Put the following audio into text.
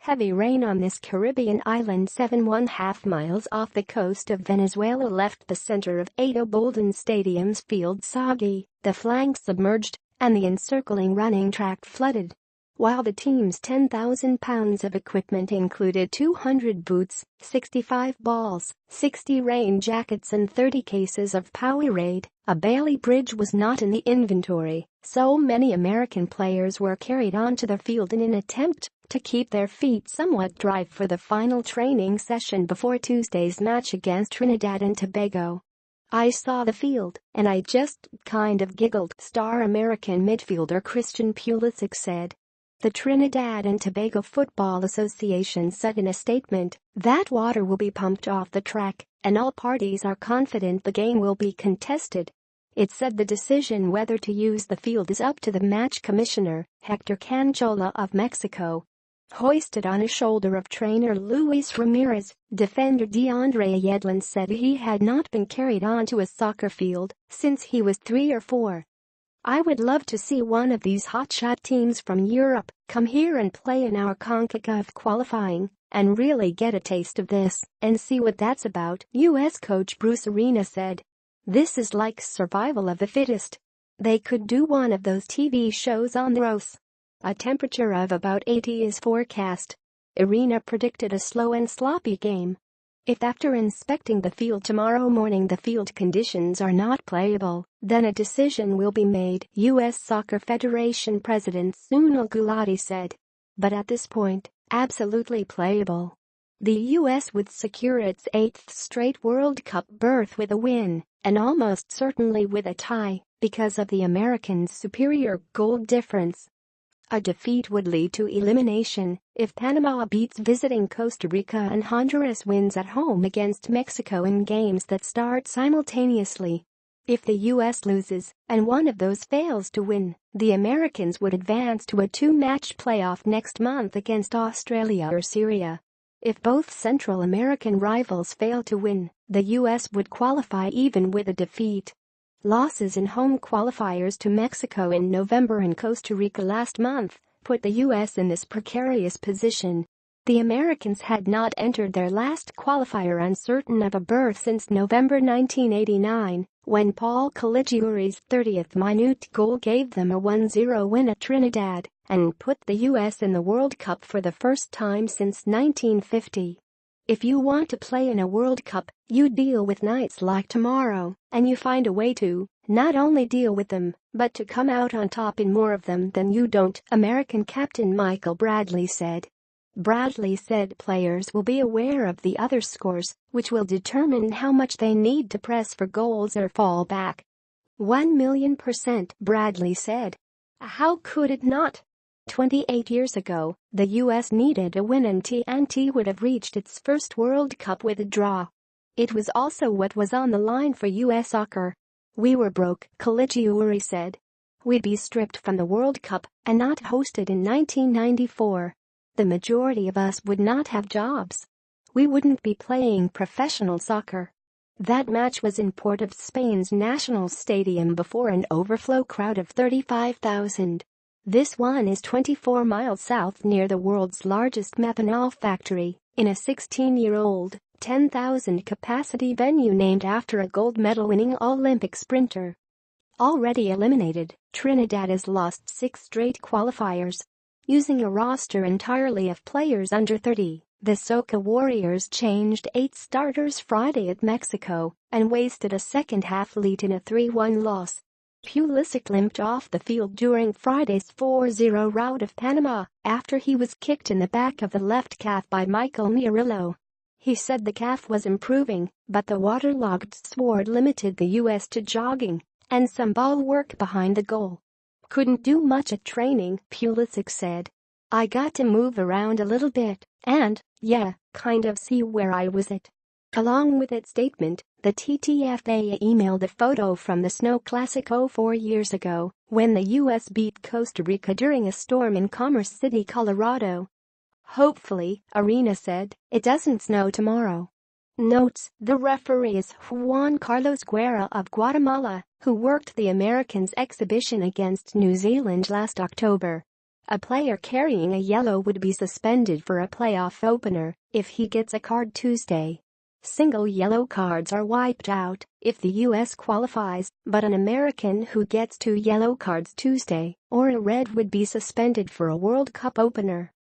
Heavy rain on this Caribbean island 7.5 miles off the coast of Venezuela left the center of Ado Bolden Stadium's field soggy, the flanks submerged, and the encircling running track flooded. While the team's 10,000 pounds of equipment included 200 boots, 65 balls, 60 rain jackets and 30 cases of Powerade, a Bailey bridge was not in the inventory, so many American players were carried onto the field in an attempt to keep their feet somewhat dry for the final training session before Tuesday's match against Trinidad and Tobago. "I saw the field, and I just kind of giggled," star American midfielder Christian Pulisic said. The Trinidad and Tobago Football Association said in a statement that water will be pumped off the track, and all parties are confident the game will be contested. It said the decision whether to use the field is up to the match commissioner, Hector Canchola of Mexico. Hoisted on his shoulder of trainer Luis Ramirez, defender DeAndre Yedlin said he had not been carried onto a soccer field since he was 3 or 4. "I would love to see one of these hotshot teams from Europe come here and play in our CONCACAF qualifying and really get a taste of this and see what that's about," U.S. coach Bruce Arena said. "This is like survival of the fittest. They could do one of those TV shows on the Rose." A temperature of about 80 is forecast. Arena predicted a slow and sloppy game. If after inspecting the field tomorrow morning the field conditions are not playable, then a decision will be made, U.S. Soccer Federation President Sunil Gulati said. But at this point, absolutely playable. The U.S. would secure its 8th straight World Cup berth with a win, and almost certainly with a tie, because of the Americans' superior goal difference. A defeat would lead to elimination if Panama beats visiting Costa Rica and Honduras wins at home against Mexico in games that start simultaneously. If the U.S. loses and one of those fails to win, the Americans would advance to a 2-match playoff next month against Australia or Syria. If both Central American rivals fail to win, the U.S. would qualify even with a defeat. Losses in home qualifiers to Mexico in November and Costa Rica last month put the U.S. in this precarious position. The Americans had not entered their last qualifier uncertain of a berth since November 1989, when Paul Caligiuri's 30th minute goal gave them a 1-0 win at Trinidad and put the U.S. in the World Cup for the first time since 1950. If you want to play in a World Cup, you deal with nights like tomorrow, and you find a way to not only deal with them, but to come out on top in more of them than you don't, American captain Michael Bradley said. Bradley said players will be aware of the other scores, which will determine how much they need to press for goals or fall back. 1,000,000%, Bradley said. How could it not? 28 years ago, the U.S. needed a win and TNT would have reached its first World Cup with a draw. It was also what was on the line for U.S. soccer. "We were broke," Caligiuri said. "We'd be stripped from the World Cup and not hosted in 1994. The majority of us would not have jobs. We wouldn't be playing professional soccer." That match was in Port of Spain's National Stadium before an overflow crowd of 35,000. This one is 24 miles south near the world's largest methanol factory, in a 16-year-old, 10,000-capacity venue named after a gold medal-winning Olympic sprinter. Already eliminated, Trinidad has lost 6 straight qualifiers. Using a roster entirely of players under 30, the Soca Warriors changed 8 starters Friday at Mexico and wasted a second-half lead in a 3-1 loss. Pulisic limped off the field during Friday's 4-0 rout of Panama after he was kicked in the back of the left calf by Michael Murillo. He said the calf was improving, but the waterlogged sword limited the U.S. to jogging and some ball work behind the goal. "Couldn't do much at training," Pulisic said. "I got to move around a little bit and, yeah, kind of see where I was at." Along with its statement, the TTFA emailed a photo from the Snow Classic 4 years ago, when the U.S. beat Costa Rica during a storm in Commerce City, Colorado. "Hopefully," Arena said, "it doesn't snow tomorrow." Notes: the referee is Juan Carlos Guerra of Guatemala, who worked the Americans' exhibition against New Zealand last October. A player carrying a yellow would be suspended for a playoff opener if he gets a card Tuesday. Single yellow cards are wiped out if the U.S. qualifies, but an American who gets 2 yellow cards Tuesday or a red would be suspended for a World Cup opener.